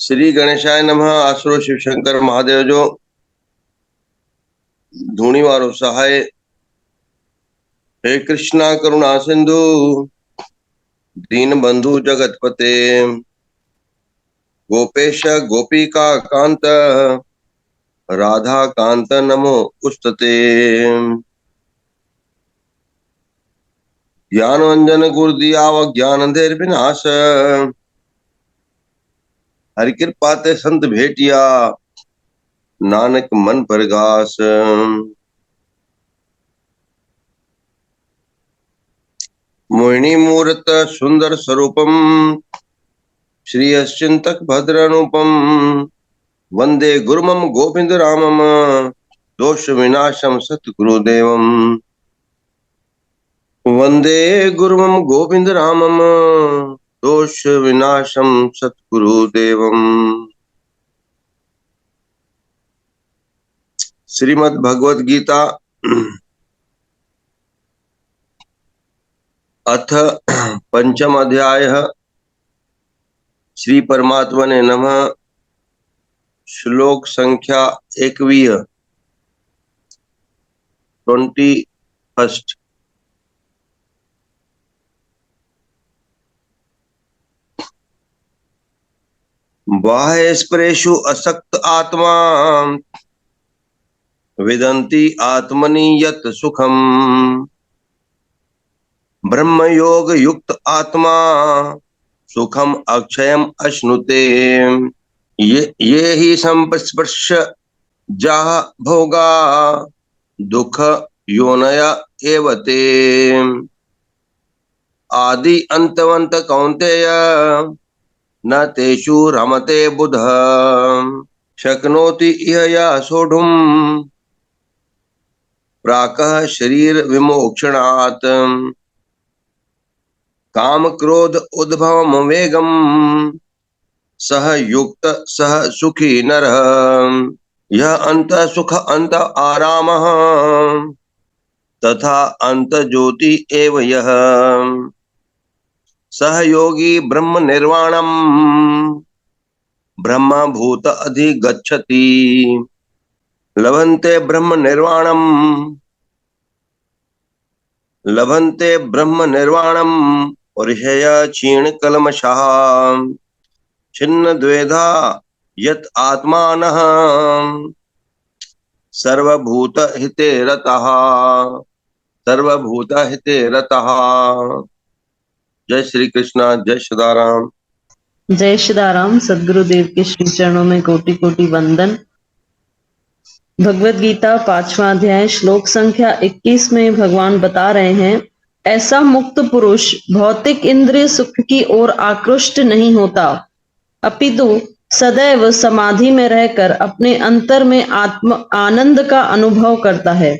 श्री गणेशाय नमः। आसुरो शिव शंकर महादेव जो धूणी वारो सहाय। हे कृष्णा करुणा सिंधु दीन बंधु जगतपते। गोपेश गोपिका कांत राधा कांत नमोस्तुते। ज्ञानवंजन गुरुदियाव ज्ञान देर विनाश। हरि कृपा ते संत भेटिया नानक मन परगास। मोहिनी मूर्त सुंदर स्वरूपम श्री अश्चिंतक भद्ररूपम। वंदे गुरुमम गोविंद रामम दोष विनाशम सतगुरुदेवम। वंदे गुरुमम गोविंद रामम दोष विनाशम सतगुरुदेवम। श्रीमद् भगवद गीता अथ पंचम अध्याय। श्री परमात्मने नमः। श्लोक संख्या 21 बाह्य स्परेषु असक्त आत्मा विदन्ति आत्मनि यत् सुखम। ब्रह्म योग युक्त आत्मा सुखम अक्षयम अश्नुते। ये ही संस्पर्श जाह भोगा दुख योनया एवते। आदि अंतवंत कौन्तेय न तेषु रमते बुध। शक्नोति इह या सोढुम प्राकः शरीर विमोक्षणात्। काम क्रोध उद्भवम वेगम सह युक्त सह सुखी नरः। यह अंत सुख अंत आराम तथा अंत ज्योति एव यह। सह योगी ब्रह्म निर्वाणम ब्रह्म भूत अधिगच्छति। लभन्ते ब्रह्म निर्वाणम ऋषय क्षीण कलमशः। छिन्न द्वेधा यत् आत्मानः सर्वभूत हिते रतः। जय श्री कृष्णा। जय सदाराम। जय सदाराम। सदगुरुदेव के श्री चरणों में कोटि कोटि वंदन। भगवत गीता 5वां अध्याय श्लोक संख्या 21 में भगवान बता रहे हैं, ऐसा मुक्त पुरुष भौतिक इंद्रिय सुख की ओर आकृष्ट नहीं होता, अपितु सदैव समाधि में रहकर अपने अंतर में आत्म आनंद का अनुभव करता है।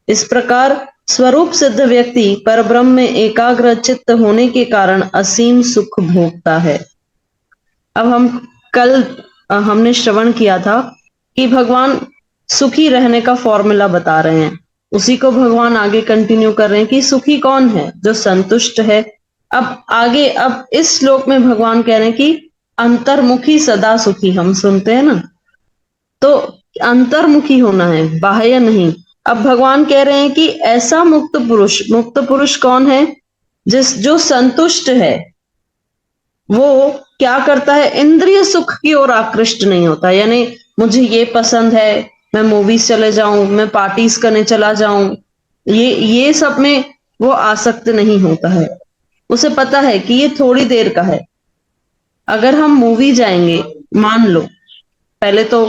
इस प्रकार स्वरूप सिद्ध व्यक्ति परब्रह्म में एकाग्र चित्त होने के कारण असीम सुख भोगता है। अब हमने श्रवण किया था कि भगवान सुखी रहने का फॉर्मूला बता रहे हैं, उसी को भगवान आगे कंटिन्यू कर रहे हैं कि सुखी कौन है, जो संतुष्ट है। अब इस श्लोक में भगवान कह रहे हैं कि अंतर्मुखी सदा सुखी। हम सुनते हैं ना, तो अंतर्मुखी होना है, बाह्य नहीं। अब भगवान कह रहे हैं कि ऐसा मुक्त पुरुष कौन है? जो संतुष्ट है, वो क्या करता है? इंद्रिय सुख की ओर आकृष्ट नहीं होता। यानी मुझे ये पसंद है, मैं मूवीज चले जाऊं, मैं पार्टीज करने चला जाऊं, ये सब में वो आसक्त नहीं होता है। उसे पता है कि ये थोड़ी देर का है। अगर हम मूवी जाएंगे, मान लो पहले तो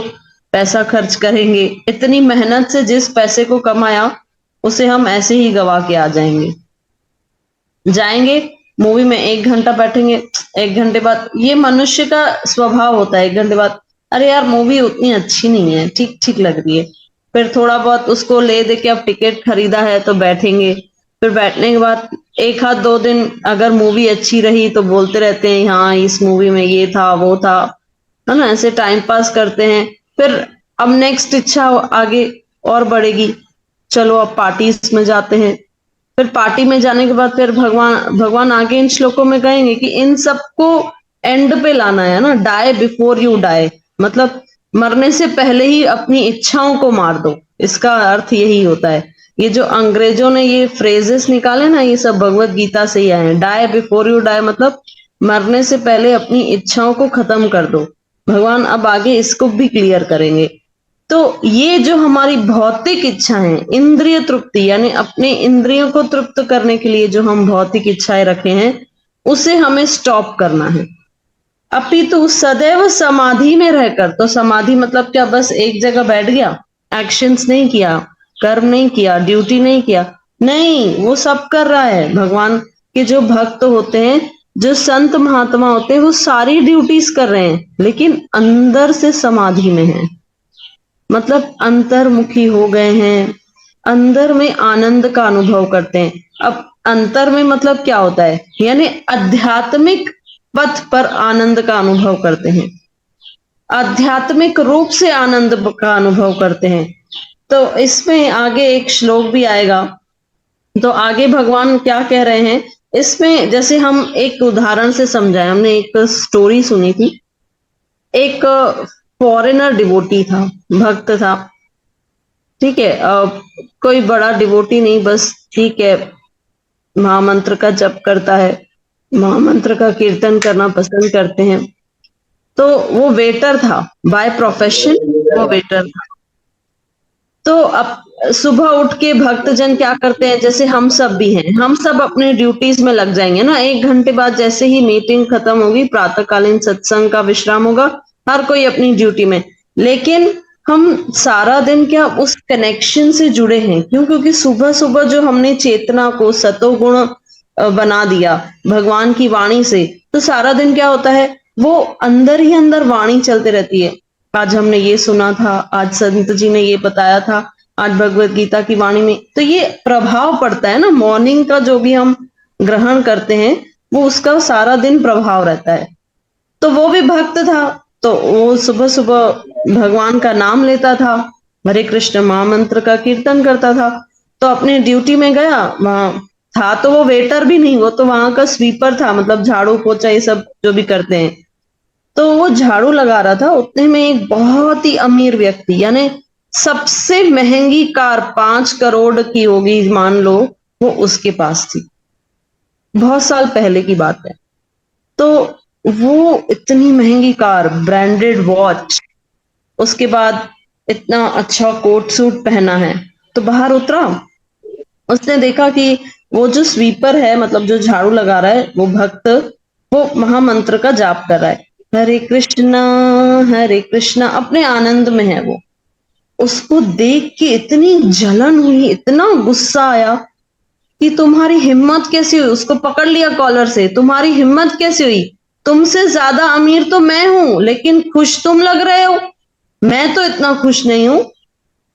पैसा खर्च करेंगे, इतनी मेहनत से जिस पैसे को कमाया उसे हम ऐसे ही गवा के आ जाएंगे मूवी में 1 घंटा बैठेंगे, 1 घंटे बाद ये मनुष्य का स्वभाव होता है, 1 घंटे बाद अरे यार मूवी उतनी अच्छी नहीं है, ठीक ठीक लग रही है। फिर थोड़ा बहुत उसको ले दे के अब टिकट खरीदा है तो बैठेंगे। फिर बैठने के बाद 1 आध 2 दिन अगर मूवी अच्छी रही तो बोलते रहते हैं हाँ इस मूवी में ये था वो था, है ना, ऐसे टाइम पास करते हैं। फिर अब नेक्स्ट इच्छा आगे और बढ़ेगी, चलो अब पार्टीज में जाते हैं। फिर पार्टी में जाने के बाद फिर भगवान आगे इन श्लोकों में कहेंगे कि इन सबको एंड पे लाना है ना, डाई बिफोर यू डाई, मतलब मरने से पहले ही अपनी इच्छाओं को मार दो, इसका अर्थ यही होता है। ये जो अंग्रेजों ने ये फ्रेजेस निकाले ना, ये सब भगवत गीता से ही आए हैं। डाई बिफोर यू डाई मतलब मरने से पहले अपनी इच्छाओं को खत्म कर दो। भगवान अब आगे इसको भी क्लियर करेंगे। तो ये जो हमारी भौतिक इच्छा है, इंद्रिय तृप्ति, यानी अपने इंद्रियों को तृप्त करने के लिए जो हम भौतिक इच्छाएं रखे हैं, उसे हमें स्टॉप करना है। अपितु सदैव समाधि में रहकर, तो समाधि मतलब क्या, बस एक जगह बैठ गया, एक्शंस नहीं किया, कर्म नहीं किया, ड्यूटी नहीं किया, नहीं, वो सब कर रहा है। भगवान के जो भक्त होते हैं, जो संत महात्मा होते हैं, वो सारी ड्यूटीज कर रहे हैं, लेकिन अंदर से समाधि में है, मतलब अंतर्मुखी हो गए हैं, अंदर में आनंद का अनुभव करते हैं। अब अंतर में मतलब क्या होता है, यानी आध्यात्मिक पथ पर आनंद का अनुभव करते हैं, आध्यात्मिक रूप से आनंद का अनुभव करते हैं। तो इसमें आगे एक श्लोक भी आएगा, तो आगे भगवान क्या कह रहे हैं इसमें, जैसे हम एक उदाहरण से समझाए, हमने एक स्टोरी सुनी थी। एक फॉरेनर डिवोटी था, भक्त था, ठीक है, कोई बड़ा डिवोटी नहीं, बस ठीक है, महामंत्र का जप करता है, महामंत्र का कीर्तन करना पसंद करते हैं। तो वो वेटर था, बाय प्रोफेशन वो वेटर था। तो अब सुबह उठ के भक्तजन क्या करते हैं, जैसे हम सब भी हैं, हम सब अपने ड्यूटीज में लग जाएंगे ना। 1 घंटे बाद जैसे ही मीटिंग खत्म होगी, प्रातःकालीन सत्संग का विश्राम होगा, हर कोई अपनी ड्यूटी में। लेकिन हम सारा दिन क्या उस कनेक्शन से जुड़े हैं, क्यों? क्योंकि सुबह सुबह जो हमने चेतना को सतोगुण बना दिया भगवान की वाणी से, तो सारा दिन क्या होता है, वो अंदर ही अंदर वाणी चलते रहती है। आज हमने ये सुना था, आज संत जी ने ये बताया था, आज भगवत गीता की वाणी में, तो ये प्रभाव पड़ता है ना, मॉर्निंग का जो भी हम ग्रहण करते हैं, वो उसका सारा दिन प्रभाव रहता है। तो वो भी भक्त था, तो वो सुबह सुबह भगवान का नाम लेता था, हरे कृष्ण महामंत्र का कीर्तन करता था। तो अपनी ड्यूटी में गया, वहां था तो वो वेटर भी नहीं, वो तो वहां का स्वीपर था, मतलब झाड़ू पोछा ये सब जो भी करते हैं। तो वो झाड़ू लगा रहा था, उतने में एक बहुत ही अमीर व्यक्ति, यानी सबसे महंगी कार 5 करोड़ की होगी मान लो, वो उसके पास थी, बहुत साल पहले की बात है। तो वो इतनी महंगी कार, ब्रांडेड वॉच, उसके बाद इतना अच्छा कोट सूट पहना है, तो बाहर उतरा, उसने देखा कि वो जो स्वीपर है, मतलब जो झाड़ू लगा रहा है, वो भक्त, वो महामंत्र का जाप कर रहा है, हरे कृष्णा, अपने आनंद में है वो। उसको देख के इतनी जलन हुई, इतना गुस्सा आया कि तुम्हारी हिम्मत कैसी हुई, उसको पकड़ लिया कॉलर से, तुम्हारी हिम्मत कैसी हुई, तुमसे ज्यादा अमीर तो मैं हूं, लेकिन खुश तुम लग रहे हो, मैं तो इतना खुश नहीं हूं,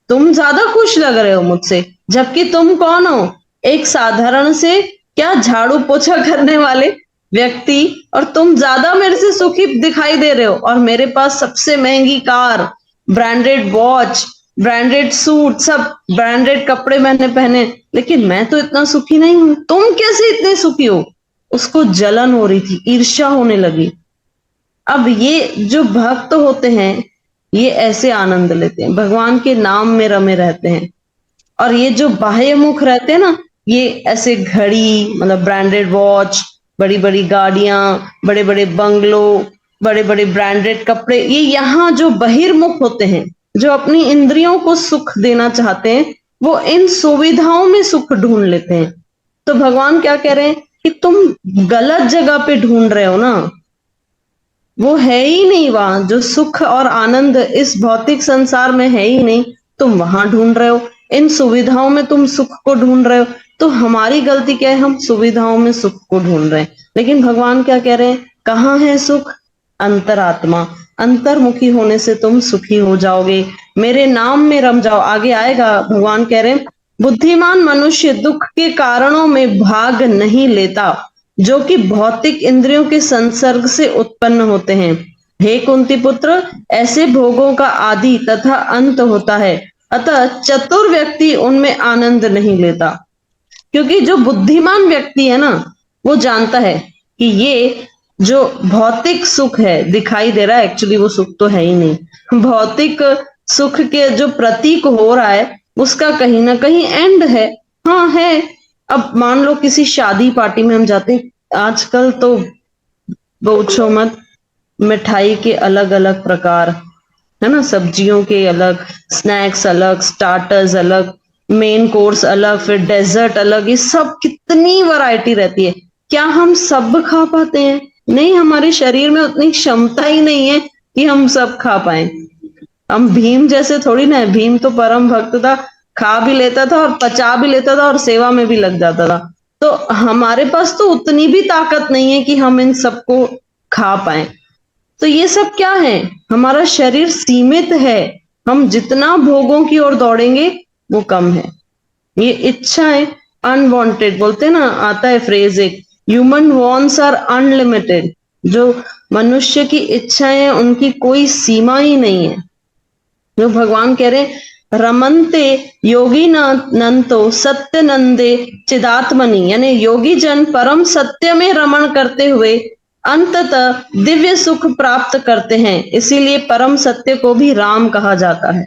तुम ज्यादा खुश लग रहे हो मुझसे, जबकि तुम कौन हो, एक साधारण से क्या झाड़ू पोछा करने वाले व्यक्ति, और तुम ज्यादा मेरे से सुखी दिखाई दे रहे हो, और मेरे पास सबसे महंगी car, branded watch, branded suit, सब ब्रांडेड कपड़े मैंने पहने, लेकिन मैं तो इतना सुखी नहीं हूं, तुम कैसे इतने सुखी हो? उसको जलन हो रही थी, ईर्ष्या होने लगी। अब ये जो भक्त होते हैं, ये ऐसे आनंद लेते हैं, भगवान के नाम में रमे रहते हैं। और ये जो बाह्य मुख रहते हैं ना, ये ऐसे घड़ी, मतलब ब्रांडेड वॉच, बड़ी बड़ी गाड़ियां, बड़े बड़े बंगलो, बड़े बड़े ब्रांडेड कपड़े, ये यहाँ जो बहिर्मुख होते हैं, जो अपनी इंद्रियों को सुख देना चाहते हैं, वो इन सुविधाओं में सुख ढूंढ लेते हैं। तो भगवान क्या कह रहे हैं कि तुम गलत जगह पे ढूंढ रहे हो ना, वो है ही नहीं, वहां जो सुख और आनंद इस भौतिक संसार में है ही नहीं, तुम वहां ढूंढ रहे हो, इन सुविधाओं में तुम सुख को ढूंढ रहे हो। तो हमारी गलती क्या है, हम सुविधाओं में सुख को ढूंढ रहे हैं, लेकिन भगवान क्या कह रहे हैं, कहाँ है सुख? अंतरात्मा, अंतर्मुखी होने से तुम सुखी हो जाओगे, मेरे नाम में रम जाओ। आगे आएगा, भगवान कह रहे हैं, बुद्धिमान मनुष्य दुख के कारणों में भाग नहीं लेता, जो कि भौतिक इंद्रियों के संसर्ग से उत्पन्न होते हैं। हे कुंती पुत्र, ऐसे भोगों का आदि तथा अंत होता है, अतः चतुर व्यक्ति उनमें आनंद नहीं लेता। क्योंकि जो बुद्धिमान व्यक्ति है ना, वो जानता है कि ये जो भौतिक सुख है दिखाई दे रहा है, एक्चुअली वो सुख तो है ही नहीं। भौतिक सुख के जो प्रतीक हो रहा है उसका कहीं ना कहीं एंड है। हाँ है। अब मान लो किसी शादी पार्टी में हम जाते हैं, आजकल तो पूछो मत, मिठाई के अलग अलग प्रकार, है ना, सब्जियों के अलग, स्नैक्स अलग, स्टार्टर्स अलग, मेन कोर्स अलग, फिर डेजर्ट अलग, ये सब कितनी वैरायटी रहती है। क्या हम सब खा पाते हैं? नहीं, हमारे शरीर में उतनी क्षमता ही नहीं है कि हम सब खा पाए। हम भीम जैसे थोड़ी ना है। भीम तो परम भक्त था, खा भी लेता था और पचा भी लेता था और सेवा में भी लग जाता था। तो हमारे पास तो उतनी भी ताकत नहीं है कि हम इन सबको खा पाए। तो ये सब क्या है? हमारा शरीर सीमित है। हम जितना भोगों की ओर दौड़ेंगे वो कम है। ये इच्छाएं अनवांटेड बोलते हैं ना, आता है फ्रेज एक, ह्यूमन वॉन्ट्स आर अनलिमिटेड। जो मनुष्य की इच्छाएं हैं उनकी कोई सीमा ही नहीं है। जो भगवान कह रहे हैं, रमनते योगी नंतो सत्य नंदे चिदात्मनि, यानी योगी जन परम सत्य में रमण करते हुए अंततः दिव्य सुख प्राप्त करते हैं। इसीलिए परम सत्य को भी राम कहा जाता है।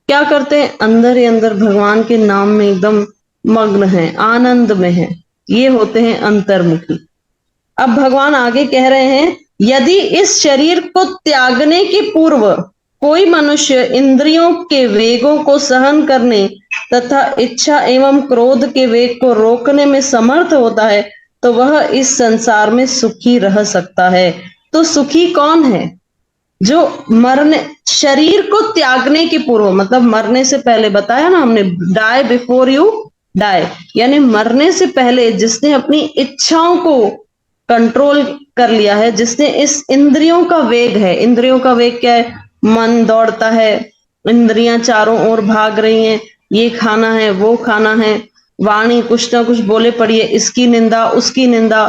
क्या करते हैं? अंदर ही अंदर भगवान के नाम में एकदम मग्न है, आनंद में है। ये होते हैं अंतर्मुखी। अब भगवान आगे कह रहे हैं, यदि इस शरीर को त्यागने के पूर्व कोई मनुष्य इंद्रियों के वेगों को सहन करने तथा इच्छा एवं क्रोध के वेग को रोकने में समर्थ होता है तो वह इस संसार में सुखी रह सकता है। तो सुखी कौन है? जो मरने, शरीर को त्यागने के पूर्व, मतलब मरने से पहले, बताया ना हमने, डाई बिफोर यू डाई, यानी मरने से पहले जिसने अपनी इच्छाओं को कंट्रोल कर लिया है, जिसने इस इंद्रियों का वेग है, इंद्रियों का वेग क्या है? मन दौड़ता है, इंद्रियां चारों ओर भाग रही हैं, ये खाना है वो खाना है, वाणी कुछ ना कुछ बोले पड़ी है, इसकी निंदा उसकी निंदा,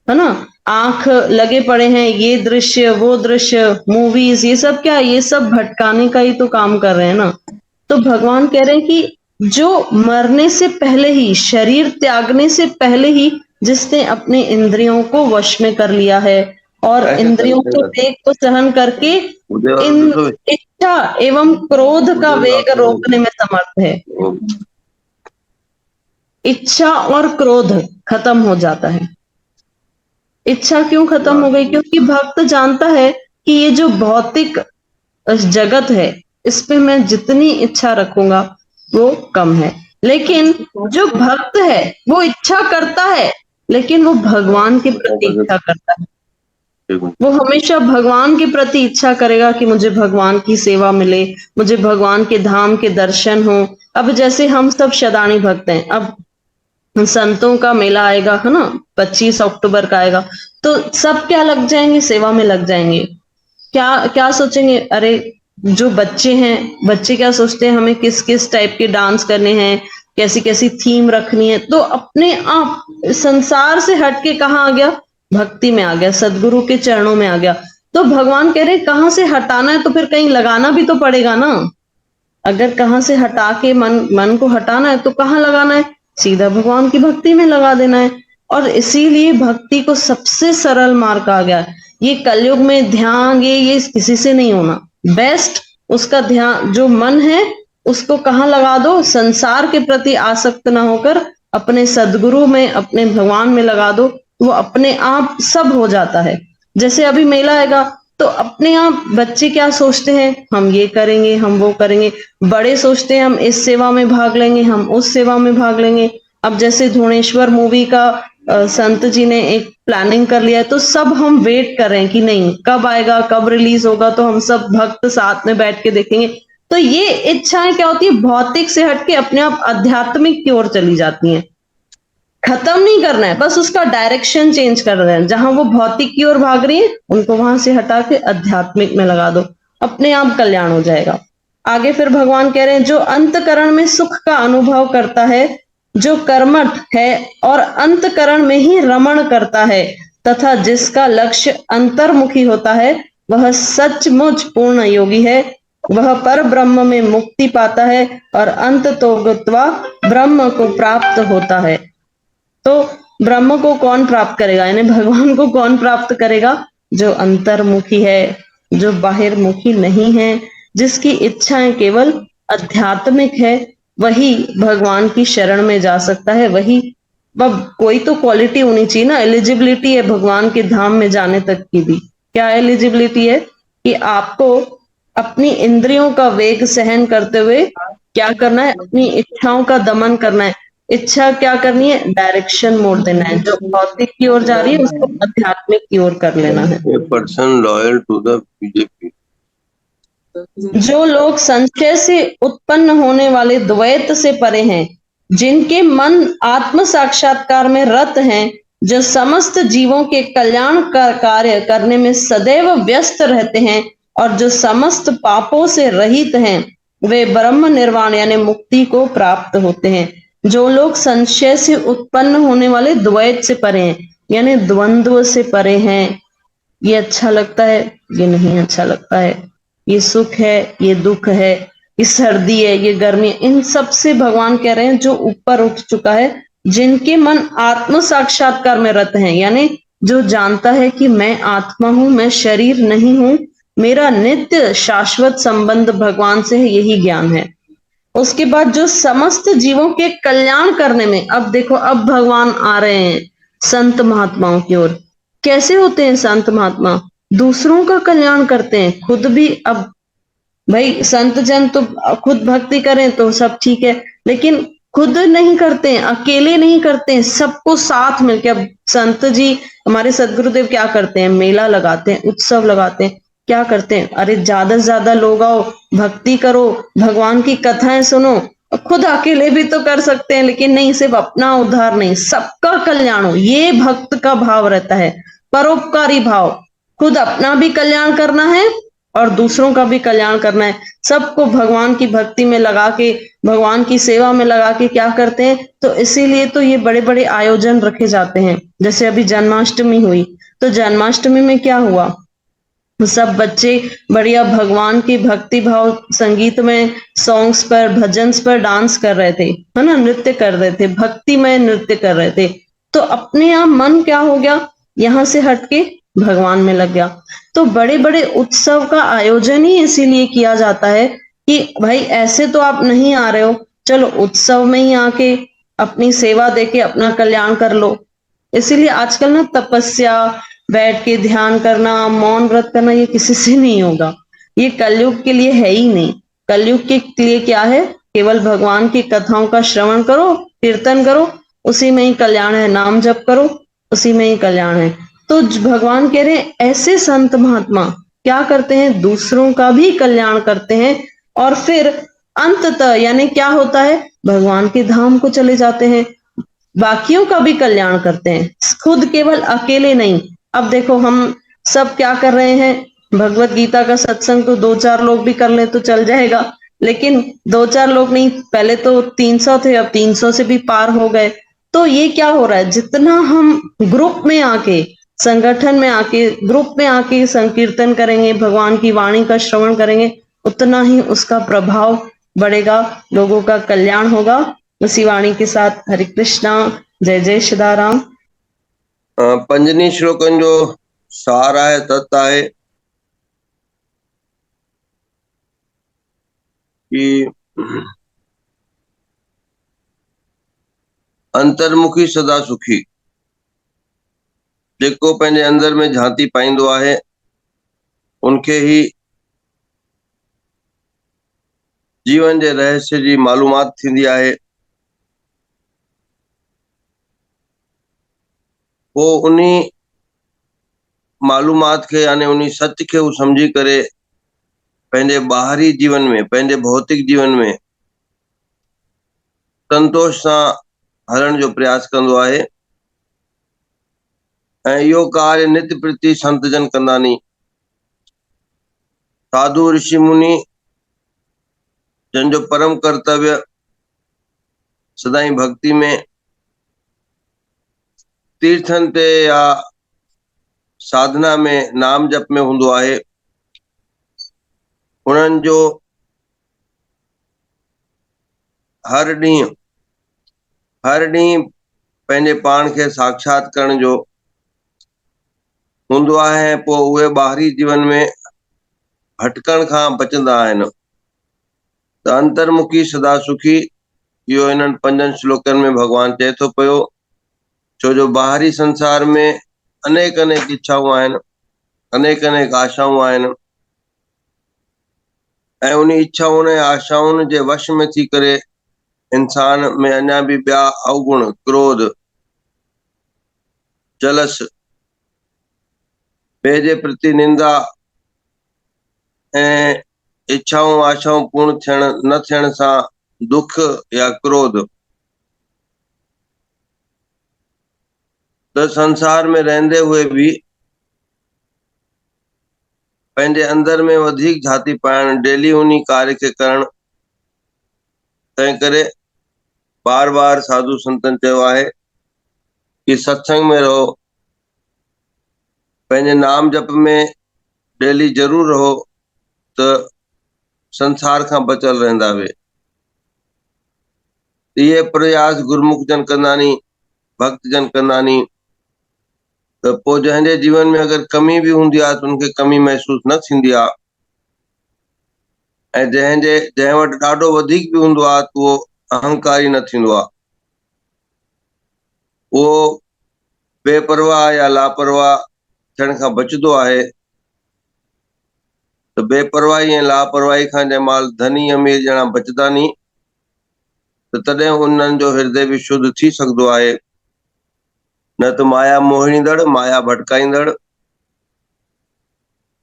है ना, आंख लगे पड़े हैं, ये दृश्य वो दृश्य, मूवीज, ये सब क्या है? ये सब भटकाने का ही तो काम कर रहे हैं ना। तो भगवान कह रहे हैं कि जो मरने से पहले ही, शरीर त्यागने से पहले ही जिसने अपने इंद्रियों को वश में कर लिया है और ऐसे इंद्रियों चलते के रहते वेग को सहन करके मुझे और इन दूसरों इच्छा एवं क्रोध का मुझे वेग आपको रोकने में समर्थ है। इच्छा और क्रोध खत्म हो जाता है। इच्छा क्यों खत्म हो गई? क्योंकि भक्त जानता है कि ये जो भौतिक जगत है इस पे मैं जितनी इच्छा रखूंगा वो कम है। लेकिन जो भक्त है वो इच्छा करता है, लेकिन वो भगवान के प्रति इच्छा करता है। वो हमेशा भगवान के प्रति इच्छा करेगा कि मुझे भगवान की सेवा मिले, मुझे भगवान के धाम के दर्शन हो। अब जैसे हम सब शदानी भक्त हैं, अब संतों का मेला आएगा, है ना, 25 अक्टूबर का आएगा, तो सब क्या लग जाएंगे? सेवा में लग जाएंगे। क्या क्या सोचेंगे? अरे जो बच्चे हैं, बच्चे क्या सोचते हैं? हमें किस किस टाइप के डांस करने हैं, कैसी कैसी थीम रखनी है। तो अपने आप संसार से हट के कहाँ आ गया? भक्ति में आ गया, सदगुरु के चरणों में आ गया। तो भगवान कह रहे कहाँ से हटाना है? तो फिर कहीं लगाना भी तो पड़ेगा ना। अगर कहाँ से हटा के मन को हटाना है तो कहाँ लगाना है? सीधा भगवान की भक्ति में लगा देना है। और इसीलिए भक्ति को सबसे सरल मार्ग कहा गया है। ये कलयुग में ध्यान ये किसी से नहीं होना। बेस्ट उसका ध्यान, जो मन है उसको कहाँ लगा दो? संसार के प्रति आसक्त ना होकर अपने सदगुरु में, अपने भगवान में लगा दो, वो अपने आप सब हो जाता है। जैसे अभी मेला आएगा तो अपने आप बच्चे क्या सोचते हैं? हम ये करेंगे, हम वो करेंगे। बड़े सोचते हैं हम इस सेवा में भाग लेंगे, हम उस सेवा में भाग लेंगे। अब जैसे धुनेश्वर मूवी का संत जी ने एक प्लानिंग कर लिया है, तो सब हम वेट कर रहे हैं कि नहीं कब आएगा, कब रिलीज होगा, तो हम सब भक्त साथ में बैठ के देखेंगे। तो ये इच्छाएं क्या होती है? भौतिक से हटके अपने आप आध्यात्मिक की ओर चली जाती हैं। खत्म नहीं करना है, बस उसका डायरेक्शन चेंज कर रहे हैं। जहां वो भौतिक की ओर भाग रही है उनको वहां से हटा के आध्यात्मिक में लगा दो, अपने आप कल्याण हो जाएगा। आगे फिर भगवान कह रहे हैं, जो अंतकरण में सुख का अनुभव करता है, जो कर्मठ है और अंतकरण में ही रमण करता है, तथा जिसका लक्ष्य अंतर्मुखी होता है, वह सचमुच पूर्ण योगी है। वह पर ब्रह्म में मुक्ति पाता है और अंत तो गत्वा ब्रह्म को प्राप्त होता है। तो ब्रह्म को कौन प्राप्त करेगा, यानी भगवान को कौन प्राप्त करेगा? जो अंतर्मुखी है, जो बाहिर्मुखी नहीं है, जिसकी इच्छाएं केवल आध्यात्मिक है, वही भगवान की शरण में जा सकता है। वही, अब कोई तो क्वालिटी होनी चाहिए ना, एलिजिबिलिटी है भगवान के धाम में जाने तक की भी। क्या एलिजिबिलिटी है? कि आपको अपनी इंद्रियों का वेग सहन करते हुए क्या करना है? अपनी इच्छाओं का दमन करना है। इच्छा क्या करनी है? डायरेक्शन मोड़ देना है, जो भौतिक की ओर जा रही है उसको आध्यात्मिक की ओर कर लेना है। A person loyal to the BJP. जो लोग संशय से उत्पन्न होने वाले द्वैत से परे हैं, जिनके मन आत्म साक्षात्कार में रत हैं, जो समस्त जीवों के कल्याण का कार्य करने में सदैव व्यस्त रहते हैं और जो समस्त पापों से रहित हैं, वे ब्रह्म निर्वाण यानी मुक्ति को प्राप्त होते हैं। जो लोग संशय से उत्पन्न होने वाले द्वैत से परे हैं, यानी द्वंद्व से परे हैं, ये अच्छा लगता है, ये नहीं अच्छा लगता है, ये सुख है, ये दुख है, ये सर्दी है, ये गर्मी है, इन सब से भगवान कह रहे हैं जो ऊपर उठ चुका है, जिनके मन आत्म साक्षात्कार में रत हैं, यानी जो जानता है कि मैं आत्मा हूं, मैं शरीर नहीं हूं, मेरा नित्य शाश्वत संबंध भगवान से है, यही ज्ञान है। उसके बाद जो समस्त जीवों के कल्याण करने में, अब देखो अब भगवान आ रहे हैं संत महात्माओं की ओर। कैसे होते हैं संत महात्मा? दूसरों का कल्याण करते हैं, खुद भी। अब भाई संत जन तो खुद भक्ति करें तो सब ठीक है, लेकिन खुद नहीं करते हैं, अकेले नहीं करते हैं, सबको साथ मिलकर। अब संत जी हमारे सदगुरुदेव क्या करते हैं? मेला लगाते हैं, उत्सव लगाते हैं। क्या करते हैं? अरे ज्यादा से ज्यादा लोग आओ, भक्ति करो, भगवान की कथाएं सुनो। खुद अकेले भी तो कर सकते हैं, लेकिन नहीं, सिर्फ अपना उद्धार नहीं, सबका कल्याण हो, ये भक्त का भाव रहता है। परोपकारी भाव, खुद अपना भी कल्याण करना है और दूसरों का भी कल्याण करना है। सबको भगवान की भक्ति में लगा के, भगवान की सेवा में लगा के क्या करते हैं? तो इसीलिए तो ये बड़े बड़े आयोजन रखे जाते हैं। जैसे अभी जन्माष्टमी हुई, तो जन्माष्टमी में क्या हुआ? सब बच्चे बढ़िया भगवान की भक्ति भाव संगीत में, सॉन्ग्स पर, भजन्स पर डांस कर रहे थे, है ना, नृत्य कर रहे थे, भक्तिमय नृत्य कर रहे थे। तो अपने आप मन क्या हो गया? यहां से हटके भगवान में लग गया। तो बड़े बड़े उत्सव का आयोजन ही इसीलिए किया जाता है कि भाई ऐसे तो आप नहीं आ रहे हो, चलो उत्सव में ही आके अपनी सेवा देके अपना कल्याण कर लो। इसीलिए आजकल ना तपस्या, बैठ के ध्यान करना, मौन व्रत करना, ये किसी से नहीं होगा। ये कलयुग के लिए है ही नहीं। कलयुग के लिए क्या है? केवल भगवान की कथाओं का श्रवण करो, कीर्तन करो, उसी में ही कल्याण है। नाम जप करो, उसी में ही कल्याण है। तो भगवान कह रहे हैं ऐसे संत महात्मा क्या करते हैं? दूसरों का भी कल्याण करते हैं और फिर अंततः यानी क्या होता है? भगवान के धाम को चले जाते हैं, बाकियों का भी कल्याण करते हैं, खुद केवल अकेले नहीं। अब देखो हम सब क्या कर रहे हैं? भगवत गीता का सत्संग तो दो चार लोग भी कर ले तो चल जाएगा, लेकिन दो चार लोग नहीं, पहले तो 300 थे, अब 300 से भी पार हो गए। तो ये क्या हो रहा है? जितना हम ग्रुप में आके, संगठन में आके, ग्रुप में आके संकीर्तन करेंगे, भगवान की वाणी का श्रवण करेंगे, उतना ही उसका प्रभाव बढ़ेगा, लोगों का कल्याण होगा। उसी वाणी के साथ हरे कृष्णा, जय जय सीताराम। पंजनी श्लोकन जो सार आहे तत्व आहे कि अंतर्मुखी सदा सुखी, जेको पंहिंजे अंदर में झांती पाईंदो आहे उनखे ही जीवन जे रहस्य जी मालूमात थींदी आहे। वो उन्ही मालूमात खे यानी उन्ही सच खे हू समझी करे पंहिंजे ॿाहिरी जीवन में, पंहिंजे भौतिक जीवन में संतोष सां हलण जो प्रयास कंदो आहे। ऐं इहो कार्य नित्य प्रति संत जन कंदा नी। साधु ऋषि मुनि जन जो परम कर्तव्य सदाई भक्ति में, तीर्थन ते या साधना में, नाम जप में हूंदो आहे। उन्हनि जो हर ॾींहुं पंहिंजे पाण खे साक्षात करण जो हूंदो आहे, पोइ उहे ॿाहिरी जीवन में भटकण खां बचंदा आहिनि। त अंतर्मुखी सदा सुखी, इहो इन्हनि 5 श्लोकनि में भॻवानु चए थो पियो, छो जो ॿाहिरी संसार में अनेक अनेक इच्छाऊं आहिनि, अनेक अनेक आशाऊं आहिनि, ऐं उन इच्छाउनि ऐं आशाउनि जे वश में थी करे इंसान में अञा बि ॿिया अवगुण, क्रोध, जलस, ॿिए जे प्रति निंदा ऐं इच्छाऊं आशाऊं पूर्ण न थियण सां दुख या क्रोध, त संसार में रहंदे हुए बि पंहिंजे अंदर में वधीक झाती पाइण, डेली उन कार्य खे करण। तंहिं करे बार बार साधु संतन चयो आहे कि सत्संग में रहो, पंहिंजे नाम जप में डेली जरूर रहो, त संसार खां बचल रहंदा वे। इहे प्रयास गुरुमुख जन कंदानी, भक्त जन कंदानी, त पोइ जंहिंजे जीवन में अगरि कमी बि हूंदी आहे त उनखे कमी महसूस न थींदी आहे, ऐं जंहिं वटि ॾाढो वधीक बि हूंदो आहे त उहो अहंकारी न थींदो आहे, उहो बेपरवाह या लापरवाह थियण खां बचंदो आहे। त बेपरवाही ऐं लापरवाही खां जंहिं महिल धनी अमीर ॼणा बचंदा नी, त तॾहिं उन्हनि जो हृदय बि शुद्ध थी सघंदो आहे, न त माया मोहींदड़, माया भटकाईंदड़।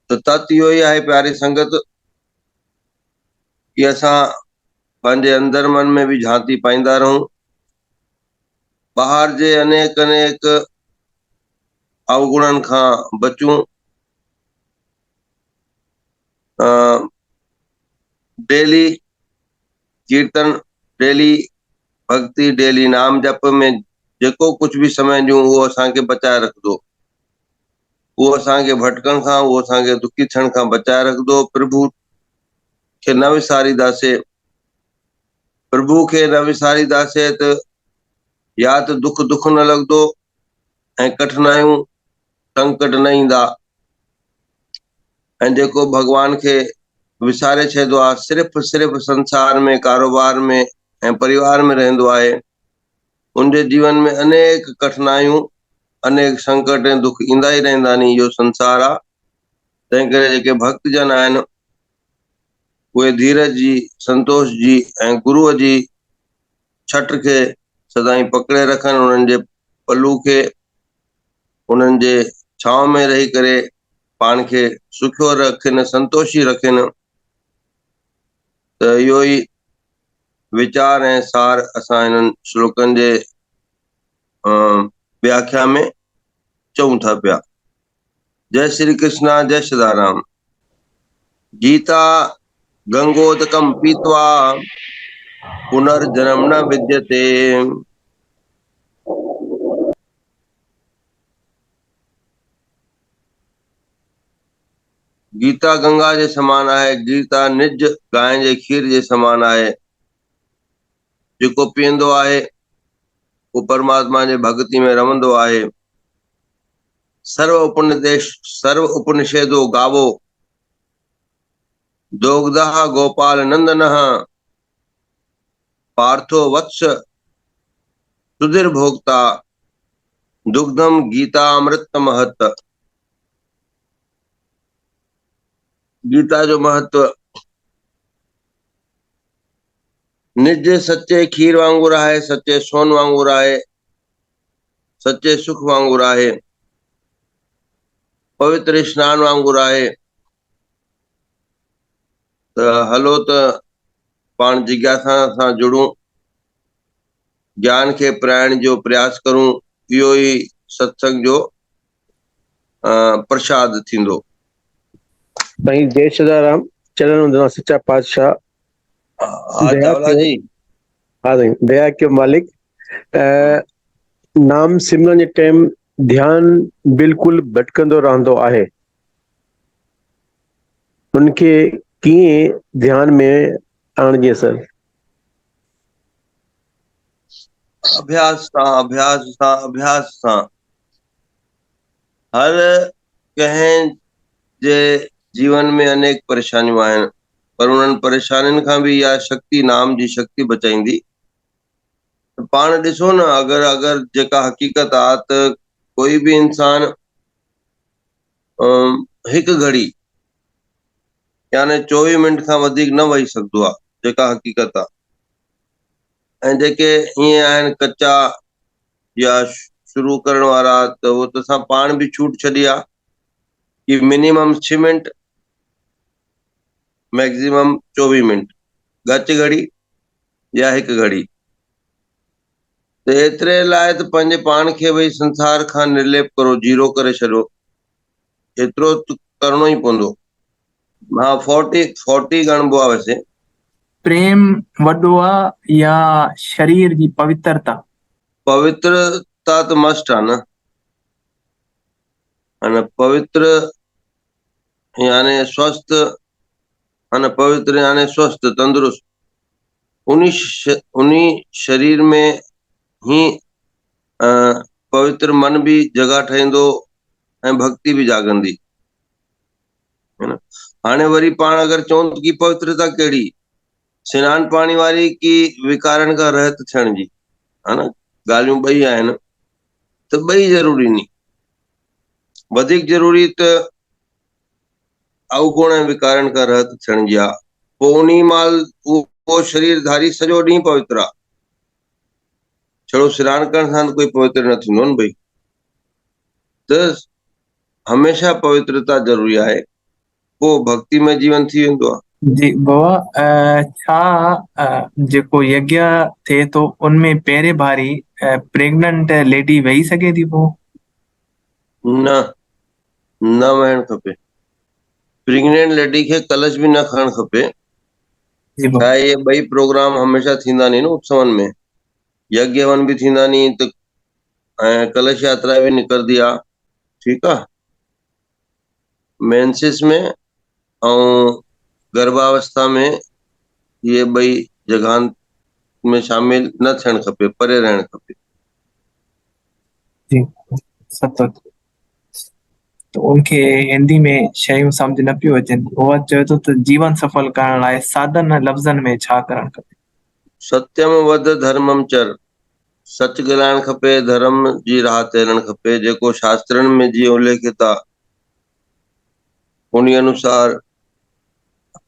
त तत इहो ई आहे प्यारी संगत कि असां पंहिंजे अंदर मन में बि झांती पाईंदा रहूं, ॿाहिरि जे अनेक अनेक अवगुणनि खां बचूं, डेली कीर्तन, डेली भक्ति, डेली नाम जप में जेको कुछ बि समय ॾियूं उहो असांखे बचाए रखंदो, उहो असांखे भटकण खां, उहो असांखे दुखी थियण खां बचाए रखंदो। प्रभु खे न विसारींदासीं, प्रभु खे न विसारींदासीं त या त दुख न लॻंदो ऐं कठिनायूं संकट न ईंदा, ऐं जेको भॻवान खे विसारे छॾींदो आहे, सिर्फ़ संसार में, कारोबार में ऐं परिवार में रहंदो आहे, उनजे जीवन में अनेक कठिनायूं, अनेक संकट ऐं दुख ईंदा ई रहंदा नी। इहो संसार आहे। तंहिं करे जेके भक्त जन आहिनि उहे धीरज जी, संतोष जी ऐं गुरूअ जी छट खे सदाई पकड़े रखनि, उन्हनि जे पल्लू खे, उन्हनि जे छांव में रही करे पाण खे सुखियो रखनि, संतोषी रखनि। त इहो ई विचार ऐं सार असां हिननि श्लोकनि जे व्याख्या में चऊं था पिया। जय श्री कृष्णा, जय सदाराम। गीता गंगोदकम पीत्वा पुनर्जन्म न विद्यते। गीता गंगा जे समान आहे, गीता निज गांइ जे खीर जे समान आहे। जेको पीअंदो आहे उहो परमात्मा जे भक्ति में रमंदो आहे। सर्व उपनिषेदो गावो, दोग्धा गोपाल नंदनः, पार्थो वत्स सुधीर भोक्ता, दुग्धम गीतामृत महत्व। गीता जो महत्व निज सच्चे खीर वांगुर आहे, सच्चे सोन वांगुर आहे, सच्चे सुख वांगुर आहे, पवित्र स्नान वांगुर आहे। त हलो त पाण जिज्ञासा सां जुड़ूं, ज्ञान खे प्राइण जो प्रयास करूं। इहो ई सत्संग जो प्रसाद थींदो। साईं जय सदाराम। चरण वंदना सच्चा पातशाह। चावला जी। हाँ साईं, दया के मालिक। नाम सिमरन जे टाइम ध्यान बिल्कुल भटकंदो रहंदो आहे, उनखे कीअं ध्यान में आणिजे सर? अभ्यास सां हर कंहिं जे जीवन में अनेक परेशानियूं आहिनि, पर उन्हनि परेशानियुनि खां बि इहा शक्ति, नाम जी शक्ति बचाईंदी। पाण ॾिसो न, अगरि अगरि जेका हक़ीक़त आहे त कोई बि इंसान हिकु घड़ी यानी 24 मिंट खां वधीक न वेही सघंदो आहे, जेका हक़ीक़त आहे। ऐं जेके ईअं आहिनि कचा या शुरू करण वारा, त उहो त असां पाण बि छूट छॾी आहे कि मिनिमम 6 मिंट, मैक्सिमम 24 मिंट, घटि घड़ी या हिकु घड़ी। त एतिरे लाइ त पंहिंजे पाण खे भई संसार खां निर्लेप करो, जीरो करे छॾियो, एतिरो त करिणो ई पवंदो। हा, 40 गणबो आहे वैसे। प्रेम वॾो आहे या शरीर जी पवित्रता? पवित्रता त मस्ट आहे न, अने पवित्र यानी स्वस्थ, अने पवित्र यानी स्वस्थ, तंदुरुस्त। उन्हीं शरीर में ही पवित्र मन भी जगह ठहींदो ऐं भक्ति भी जागंदी, है न। हाणे वरी पाण अगरि चऊं कि पवित्रता कहिड़ी, सनानु पाणी वारी की विकारनि खां रहित थियण जी, है न। ॻाल्हियूं ॿई आहिनि, त ॿई ज़रूरी नी। वधीक ज़रूरी त अवगुण ऐं विकारनि खां रहित थियण जी आहे। पोइ उन महिल उहो शरीरधारी सॼो ॾींहुं पवित्र आहे। छड़ो सनानु करण सां कोई पवित्र न थींदो न भई। त हमेशा पवित्रता ज़रूरी आहे, पोइ भक्ति में जीवन थी वेंदो आहे। जी बाबा, छा जेको यज्ञ थिए थो उनमें पहिरें भारी प्रेग्नेंट लेडी वेही सघे थी पोइ? न वेहणु खपे। प्रेग्नेंट लेडी खे कलश बि न खणणु खपे। जी छा बाबा। आहे, इहे ॿई प्रोग्राम हमेशा थींदा नी न उत्सवनि में, यज्ञ वन बि थींदा नी त ऐं कलश यात्रा बि निकिरंदी आहे, ठीकु आहे। मेंसिस में ऐं गर्भावस्था में इहे ॿई जगहनि में शामिल न थियणु खपे, परे रहणु खपे। जी सत। तो उनखे हिंदी में शयूं सम्झ न पियूं अचनि। उहा चवे थो त जीवन सफल करण लाइ सादन लफ़्ज़नि में छा करणु खपे? सत्यम वद धर्मम चर, सच ॻाल्हाइणु खपे, धर्म जी राह ते हलणु खपे। जेको शास्त्रनि में जीअं उल्लेखित आहे उन अनुसार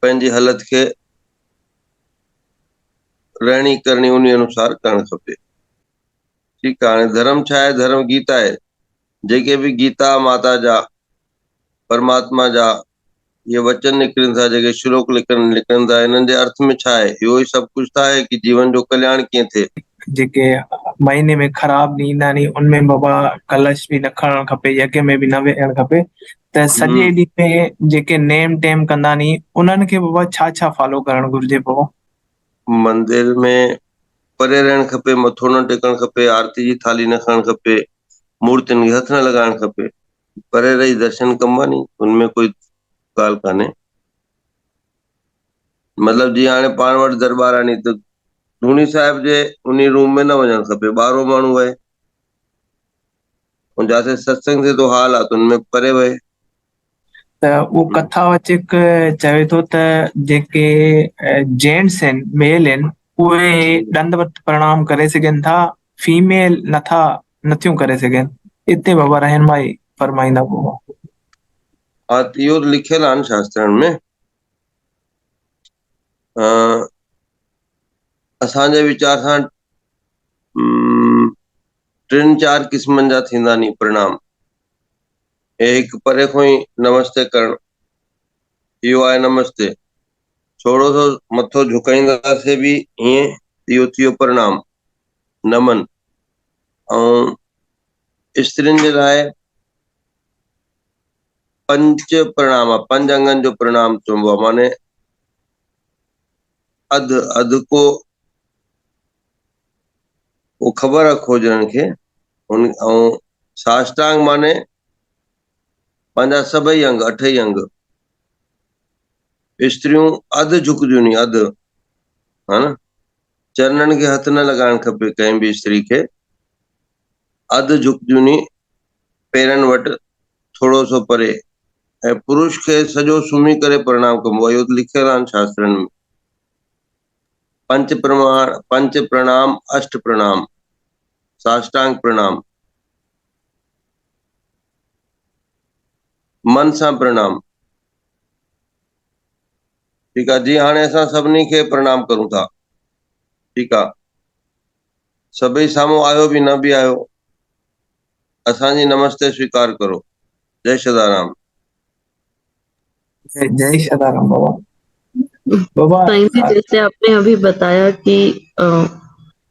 पंहिंजी हालत खे रहणी करणी उन अनुसार करणु खपे, ठीकु आहे। हाणे धर्म छा आहे? धर्म गीता आहे। जेके बि गीता माता जा, परमात्मा जा ये वचन निकिरनि था, जेके श्लोक निकिरनि था, इन्हनि जे अर्थ में छा आहे? इहो ई सभु कुझु था आहे कि जीवन जो कल्याण कीअं थिए। जेके महीने में ख़राब ॾींहं ईंदा नी उनमें बाबा कलश बि न खणणु खपे, यज्ञ में बि न वेहणु खपे। त सॼे ॾींहं में जेके नेम टेम कंदा नी उन्हनि खे बाबा छा छा फॉलो करणु घुरिजे बाबा? मंदिर में परे रहणु खपे, मथो न टेकणु खपे, आरती जी थाली न खणणु खपे, मूर्तियुनि खे हथ न लॻाइणु खपे। परे रही दर्शन कबा नी, उनमें कोई ॻाल्हि कान्हे। मतिलबु जीअं हाणे पाण वटि दरबार आहे नी, त धूनी साहिब जे उन रूम में न वञणु खपे, ॿाहिरों माण्हू वहे। ऐं जिते सत्संग थिए थो हाल आहे त उनमें परे वहे। त उहो कथावाचक चवे थो त जेके जेंट्स आहिनि, मेल आहिनि, उहे दंडवत प्रणाम करे सघनि था, फीमेल नथियूं करे सघनि। इते बाबा रहनुमाई फरमाईंदा बाबा। हा, इहो लिखियल आहे न शास्त्रनि में। असांजे वीचार सां 3-4 क़िस्मनि जा थींदा नी प्रणाम। हे हिकु परे खां ई नमस्ते करणु, इहो आहे नमस्ते। थोरो सो मथो झुकाईंदासीं बि हीअं, इहो थियो प्रणाम, नमन। ऐं स्त्रियुनि जे लाइ पंच प्रणाम आहे, 5 अंगनि जो प्रणाम चइबो आहे। माने अध को वो ख़बर रखो ॼणनि खे। ऐं साष्टांग माने पंहिंजा सभई अंग, 8 ई अंग। स्त्रियूं अधु झुकदियूं नी, अधु, हा न। चरणनि खे हथ न लॻाइणु खपे कंहिं बि स्त्री खे। अधु झुकजूनी पेरनि वटि थोरो सो परे, ऐं पुरुष खे सॼो सुम्ही करे प्रणाम कबो। इहो लिखियल आहिनि शास्त्रनि में। पंच प्रणाम, अष्ट प्रणाम, साष्टांग प्रणाम, मन सां प्रणाम। ठीकु आहे जी। हाणे असां सभिनी खे प्रणाम करूं था। ठीकु आहे, सभई साम्हूं आयो बि न बि आयो, असांजी नमस्ते स्वीकार करो। जय सदाराम। जय सदाराम बाबा। बाबा साईं जी, जैसे आपने अभी बताया कि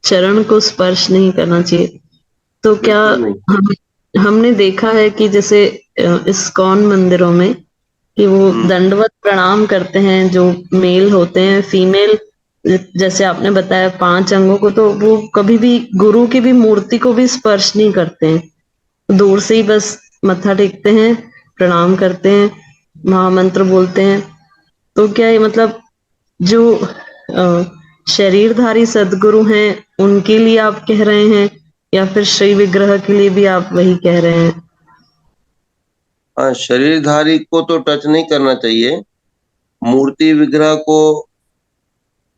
चरण को स्पर्श नहीं करना चाहिए, तो क्या बिल्कुल नहीं। हमने देखा है कि जैसे इस्कॉन मंदिरों में कि वो दंडवत प्रणाम करते हैं, जो मेल होते हैं, फीमेल जैसे आपने बताया 5 अंगों को, तो वो कभी भी गुरु की भी मूर्ति को भी स्पर्श नहीं करते हैं, दूर से ही बस मत्था टेकते हैं, प्रणाम करते हैं, महामंत्र बोलते हैं। तो क्या ये मतलब जो शरीरधारी सदगुरु हैं उनके लिए आप कह रहे हैं, या फिर श्री विग्रह के लिए भी आप वही कह रहे हैं? हाँ, शरीरधारी को तो टच नहीं करना चाहिए, मूर्ति विग्रह को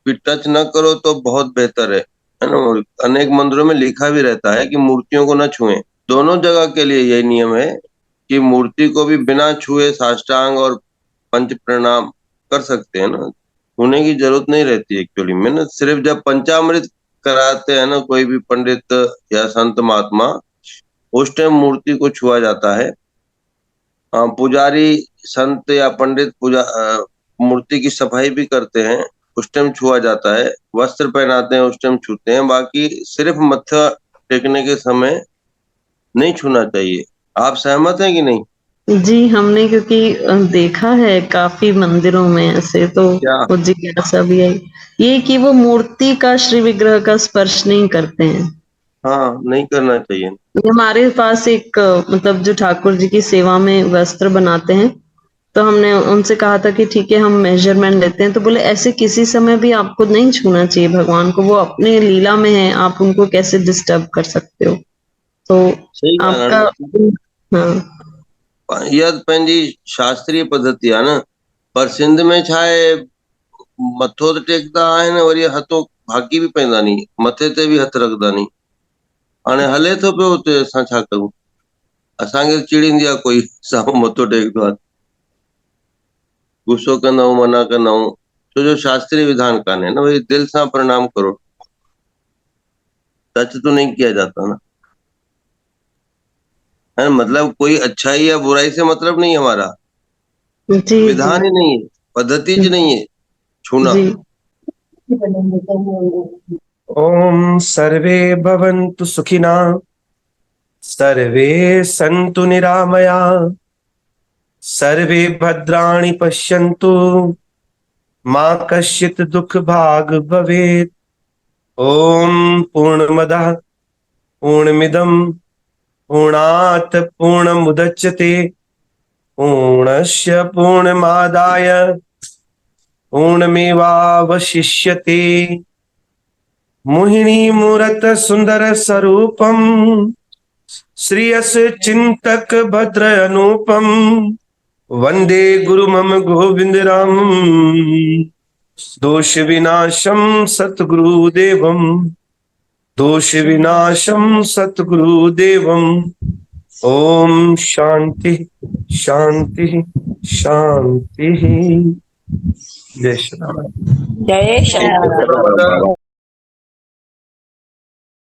भी टच न करो तो बहुत बेहतर है ना। अनेक मंदिरों में लिखा भी रहता है कि मूर्तियों को न छुएं। दोनों जगह के लिए यही नियम है कि मूर्ति को भी बिना छुए साष्टांग और पंच प्रणाम कर सकते हैं ना, छूने की जरूरत नहीं रहती एक्चुअली में ना। सिर्फ जब पंचामृत कराते हैं ना कोई भी पंडित या संत महात्मा, उस टाइम मूर्ति को छुआ जाता है। पुजारी संत या पंडित मूर्ति की सफाई भी करते हैं, उस टाइम छुआ जाता है। वस्त्र पहनाते हैं, उस टाइम छूते हैं। बाकी सिर्फ मत्था टेकने के समय नहीं छूना चाहिए। आप सहमत हैं कि नहीं? जी, हमने क्योंकि देखा है काफी मंदिरों में ऐसे, तो क्या? वो जिज्ञासा भी आई ये कि वो मूर्ति का, श्री विग्रह का स्पर्श नहीं करते हैं। हाँ, नहीं करना चाहिए। हमारे पास एक मतलब जो ठाकुर जी की सेवा में वस्त्र बनाते हैं, तो हमने उनसे कहा था कि ठीक है हम मेजरमेंट लेते हैं, तो बोले ऐसे किसी समय भी आपको नहीं छूना चाहिए भगवान को, वो अपने लीला में है, आप उनको कैसे डिस्टर्ब कर सकते हो। तो सही ॻाल्हि आपका आहे हाँ न। इहा पंहिंजी शास्त्रीय पद्धति आहे न, पर सिंध में छा आहे, मथो त टेकदा आहिनि, वरी हथो भागी बि पवंदा नी, मथे ते बि हथ रखदा नी। हाणे हले थो पियो हुते, असां छा कयूं? असांखे चिड़ींदी आहे कोई साम्हूं मथो टेकदो आहे, गुस्सो कंदा आहियूं, मना कंदा आहियूं, छो जो शास्त्रीय विधान कान्हे ना। वही दिल से प्रणाम करो, टच तो नहीं किया जाता ना, है ना? मतलब कोई अच्छाई या बुराई से मतलब नहीं है हमारा, जी विधान ही नहीं है, पद्धति ज नहीं है छूना। जी ओम सर्वे भवन्तु सुखिना, सर्वे सन्तु निरामया, सर्वे भद्राणि पश्यन्तु, मा कश्चित् दुःख भाग् भवेत्। ओम पूर्णमदः पूर्णमिदं पूर्णात् पूर्णमुदच्यते, पूर्णस्य पूर्णमादाय पूर्णमेवावशिष्यते। मोहिनी मूरत सुंदर स्वरूपम, श्रियस चिंतक भद्र अनुपम, वंदे गुरु मम गोविंद राम, दोष विनाशम सतगुरुदेवम, दोष विनाशम सतगुरुदेवम। ओम शांति शांति शांति। जय श्री राम। जय श्री राम।